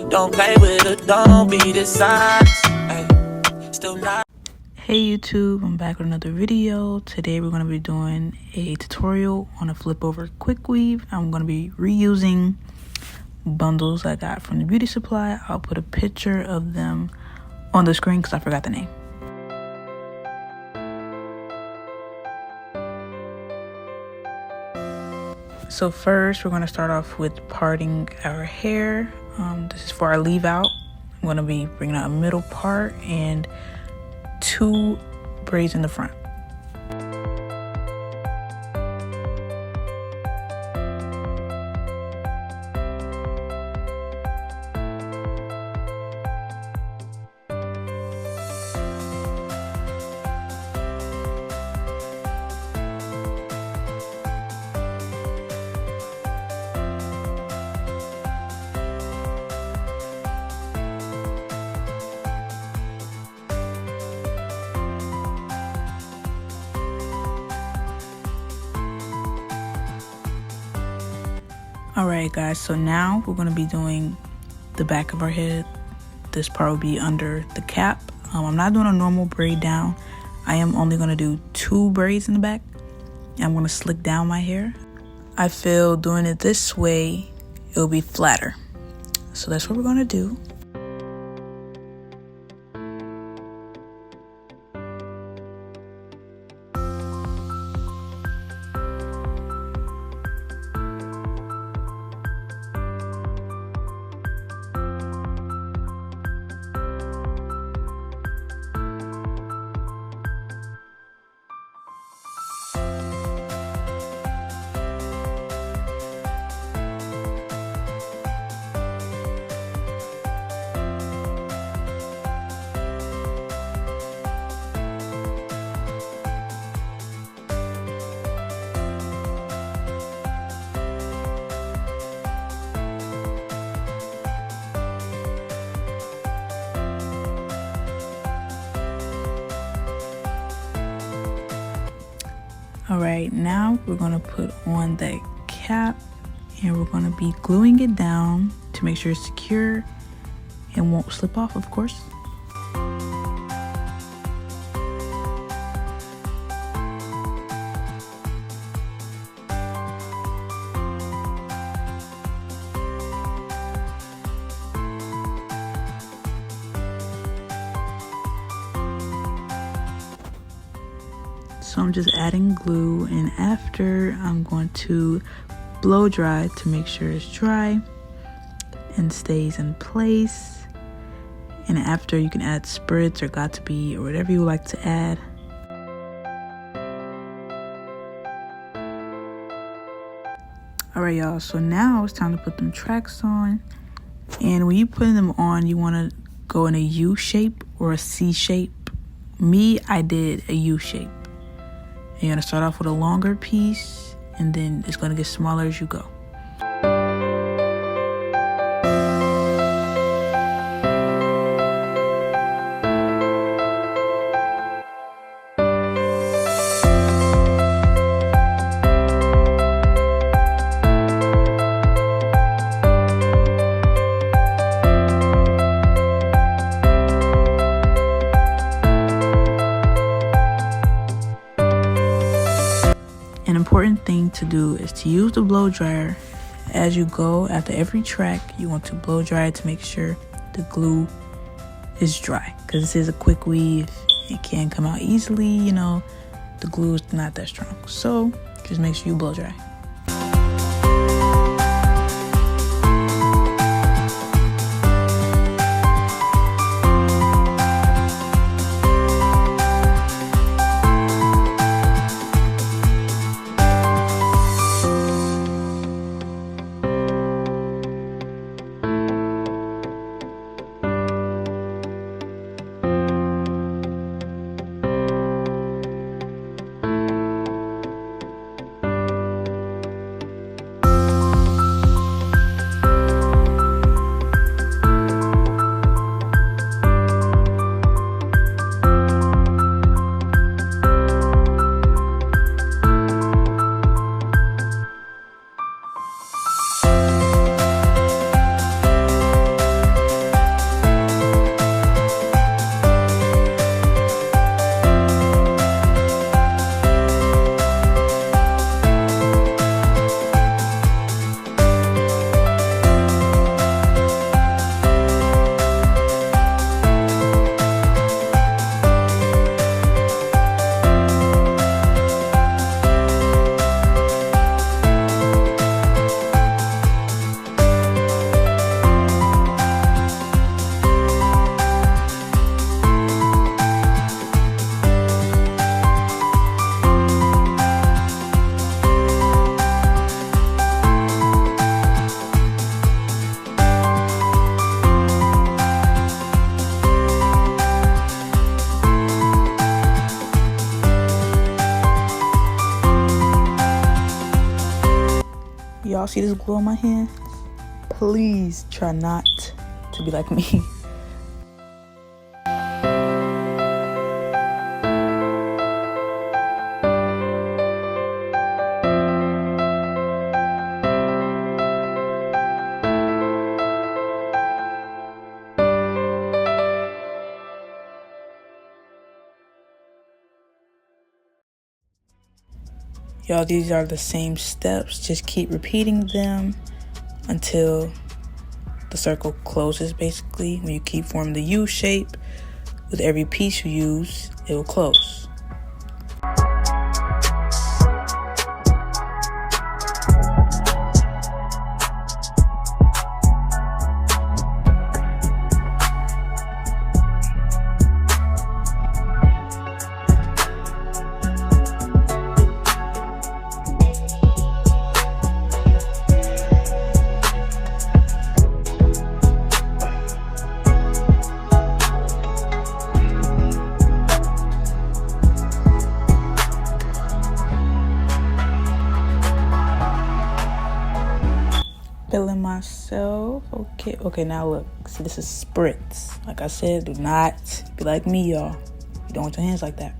Don't play with it, don't be dishonest. Still not. Hey YouTube, I'm back with another video. Today we're going to be doing a tutorial on a flip over quick weave. I'm going to be reusing bundles I got from the beauty supply. I'll put a picture of them on the screen because I forgot the name. So first we're going to start off with parting our hair. This is for our leave out. I'm going to be bringing out a middle part and 2 braids in the front. Alright guys, so now we're going to be doing the back of our head. This part will be under the cap. I'm not doing a normal braid down. I am only going to do 2 braids in the back. I'm going to slick down my hair. I feel doing it this way, it'll be flatter. So that's what we're going to do. Alright, now we're going to put on that cap and we're going to be gluing it down to make sure it's secure and won't slip off, of course. So I'm just adding glue, and after I'm going to blow dry to make sure it's dry and stays in place. And after, you can add spritz or got to be or whatever you like to add. Alright y'all, so now it's time to put them tracks on. And when you put them on, you want to go in a U shape or a C shape. Me, I did a U shape. You're going to start off with a longer piece, and then it's going to get smaller as you go. An important thing to do is to use the blow dryer as you go. After every track, you want to blow dry it to make sure the glue is dry, because this is a quick weave. It can come out easily, you know, the glue is not that strong. So just make sure you blow dry. Y'all see this glue on my hand? Please try not to be like me. Y'all, these are the same steps. Just keep repeating them until the circle closes, basically. When you keep forming the U shape, with every piece you use, it will close. Feeling myself. Okay, now look. See, this is Spitz. Like I said, do not be like me, y'all. You don't want your hands like that.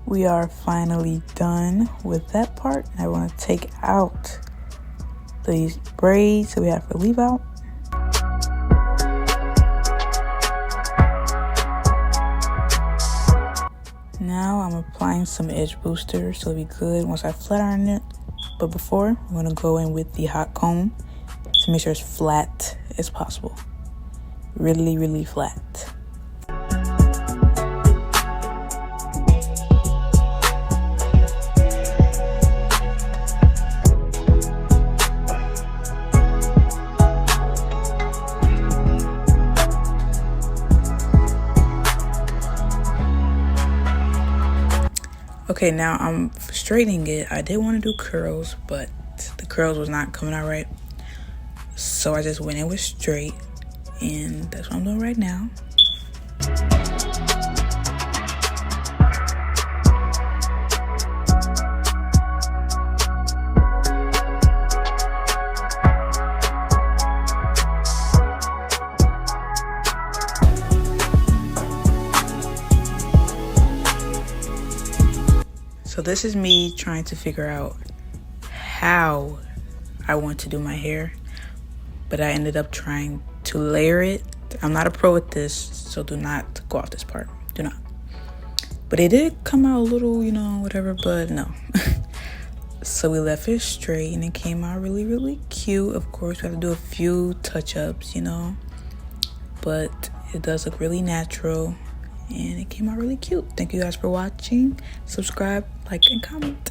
We are finally done with that part. I want to take out these braids that we have to leave out. Now I'm applying some edge booster, so it'll be good once I flat iron it. But before, I'm going to go in with the hot comb to make sure it's flat as possible. Really, really flat. Okay, now I'm straightening it. I did want to do curls, but the curls was not coming out right. So I just went in with straight, and that's what I'm doing right now. So this is me trying to figure out how I want to do my hair, but I ended up trying to layer it. I'm not a pro at this, so do not go off this part. Do not. But it did come out a little, whatever, but no. So we left it straight and it came out really, really cute. Of course, we have to do a few touch-ups, but it does look really natural. And it came out really cute. Thank you guys for watching. Subscribe, like, and comment.